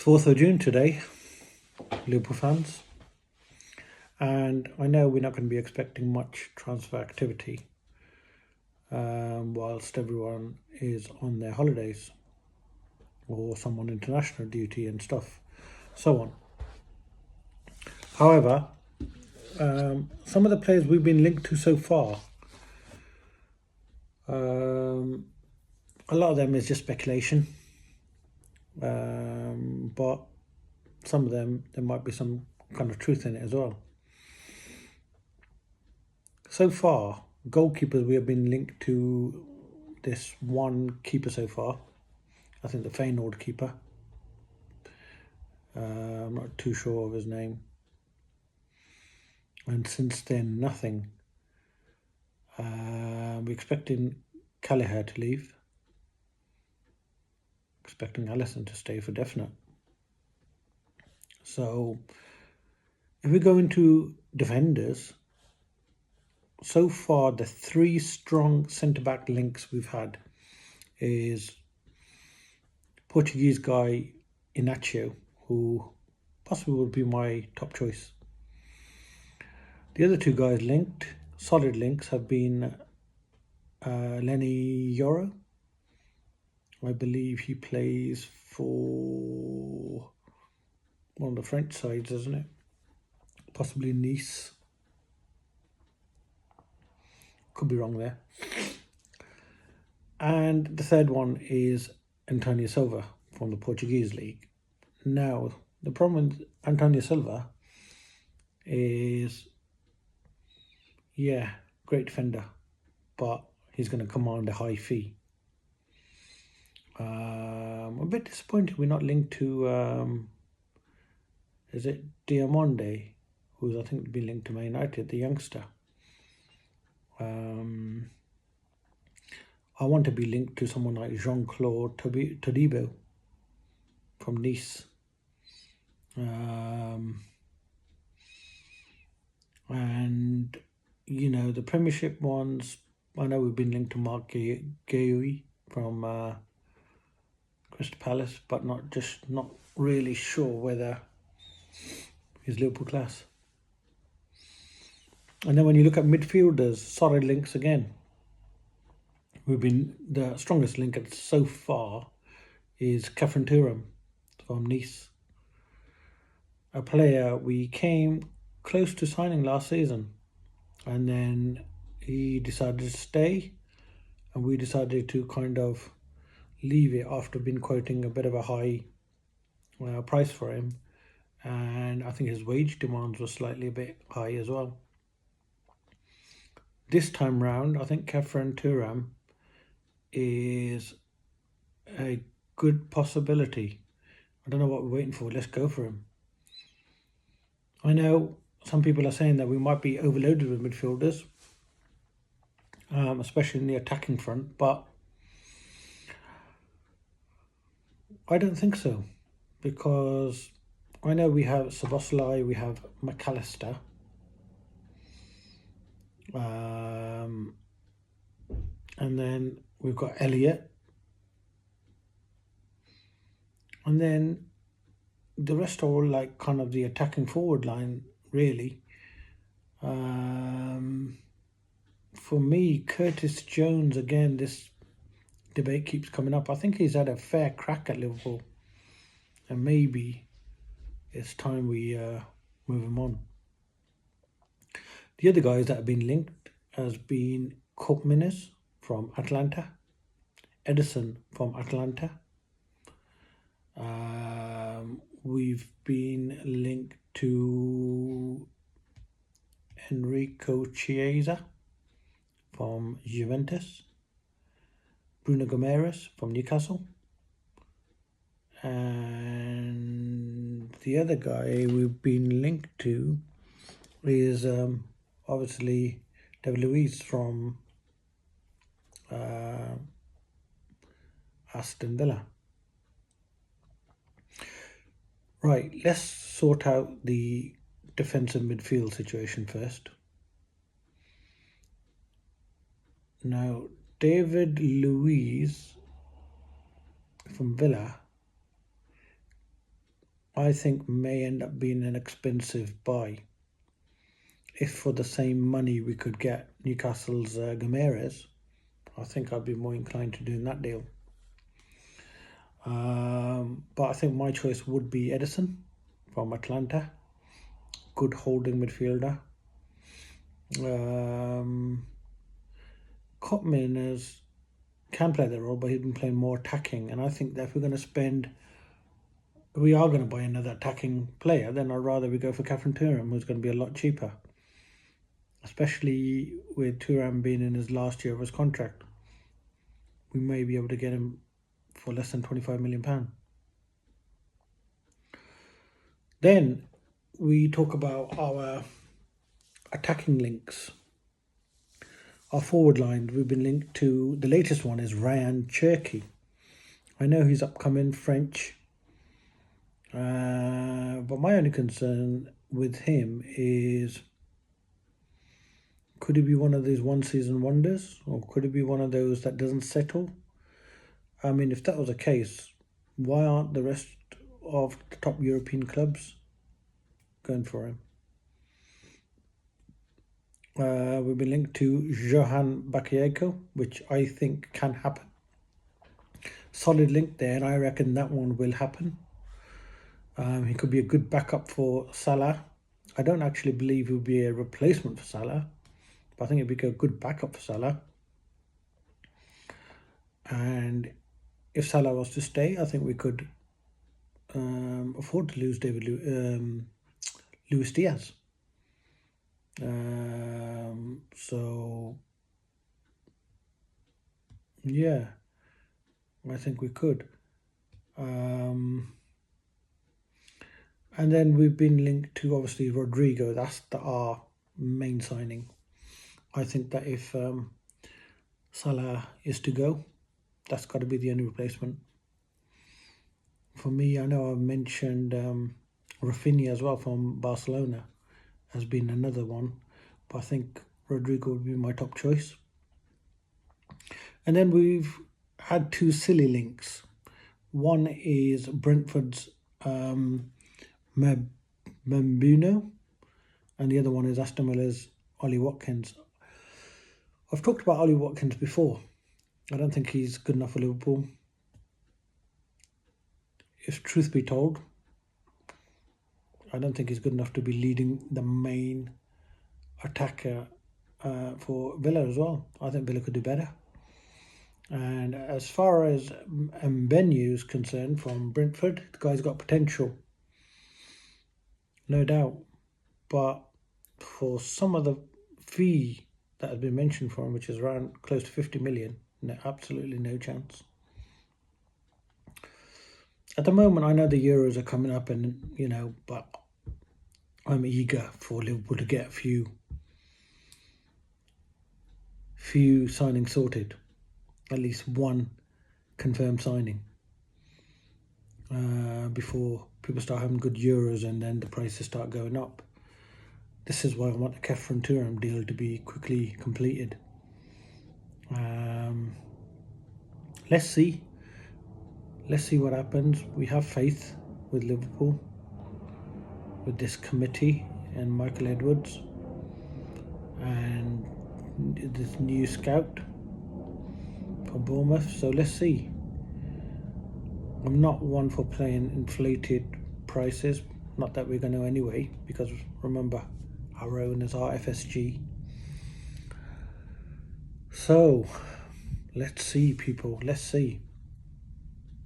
4th of June today, Liverpool fans, and I know we're not going to be expecting much transfer activity whilst everyone is on their holidays or some on international duty and stuff, so on. However, some of the players we've been linked to so far, a lot of them is just speculation, but some of them, there might be some kind of truth in it as well. So far, goalkeepers, we have been linked to this one keeper so far. I think the Feyenoord keeper. I'm not too sure of his name. And since then, nothing. We're expecting Callagher to leave. Expecting Alisson to stay for definite. So, if we go into defenders, so far the three strong centre-back links we've had is Portuguese guy Inacio, who possibly would be my top choice. The other two guys linked, solid links, have been Lenny Yoro. I believe he plays for one of the French sides, isn't it? Possibly Nice. Could be wrong there. And the third one is Antonio Silva from the Portuguese league. Now, the problem with Antonio Silva is, yeah, great defender, but he's going to command a high fee. I'm a bit disappointed we're not linked to, is it Diamonde, who's I think been linked to Man United, the youngster. I want to be linked to someone like Jean-Claude Todibo from Nice. And, you know, the Premiership ones, I know we've been linked to Mark Guéhi from Crystal Palace, but not really sure whether he's Liverpool class. And then when you look at midfielders, solid links again. The strongest link so far is Khéphren Thuram from Nice. A player we came close to signing last season, and then he decided to stay, and we decided to kind of leave it after been quoting a bit of a high price for him, and I think his wage demands were slightly a bit high as well. This time round, I think Khéphren Thuram is a good possibility. I don't know what we're waiting for. Let's go for him. I know some people are saying that we might be overloaded with midfielders, especially in the attacking front, but I don't think so, because I know we have Szoboszlai, we have McAllister, and then we've got Elliott, and then the rest are all like kind of the attacking forward line, really. For me, Curtis Jones, again, this debate keeps coming up. I think he's had a fair crack at Liverpool, and maybe it's time we move him on. The other guys that have been linked has been Koopmeiners from Atalanta, Ederson from Atalanta. We've been linked to Enrico Chiesa from Juventus, Bruno Gomes from Newcastle, and the other guy we've been linked to is obviously David Luiz from Aston Villa. Right, let's sort out the defensive midfield situation first. Now, David Luiz from Villa I think may end up being an expensive buy. If for the same money we could get Newcastle's Gomes, I think I'd be more inclined to doing that deal. But I think my choice would be Ederson from Atlanta. Good holding midfielder. Cotman can play the role, but he's been playing more attacking. And I think that if we're going to we are going to buy another attacking player, then I'd rather we go for Catherine Thuram, who's going to be a lot cheaper. Especially with Thuram being in his last year of his contract. We may be able to get him for less than £25 million. Then we talk about our attacking links. Our forward line, we've been linked to, the latest one is Ryan Cherki. I know he's upcoming French, but my only concern with him is, could he be one of these one-season wonders, or could he be one of those that doesn't settle? I mean, if that was the case, why aren't the rest of the top European clubs going for him? We've been linked to Johan Bakayoko, which I think can happen. Solid link there, and I reckon that one will happen. He could be a good backup for Salah. I don't actually believe he would be a replacement for Salah, but I think it'd be a good backup for Salah. And if Salah was to stay, I think we could afford to lose Luis Diaz. So yeah, I think we could. And then we've been linked to obviously Rodrigo. That's our main signing. I think that if Salah is to go, that's got to be the only replacement. For me, I know I've mentioned Rafinha as well from Barcelona has been another one, but I think Rodrigo would be my top choice. And then we've had two silly links. One is Brentford's Mbeumo, and the other one is Aston Villa's Ollie Watkins. I've talked about Ollie Watkins before. I don't think he's good enough for Liverpool. If truth be told, I don't think he's good enough to be leading the main attacker for Villa as well. I think Villa could do better. And as far as Mbeumo is concerned from Brentford, the guy's got potential, no doubt. But for some of the fee that has been mentioned for him, which is around close to 50 million, no, absolutely no chance. At the moment, I know the Euros are coming up, and but I'm eager for Liverpool to get a few signings sorted, at least one confirmed signing, before people start having good Euros and then the prices start going up. This is why I want the Catherine Thuram deal to be quickly completed. Let's see what happens. We have faith with Liverpool, with this committee and Michael Edwards and this new scout from Bournemouth. So let's see. I'm not one for playing inflated prices, not that we're going to anyway, because remember, our owners are FSG. So let's see, people, let's see.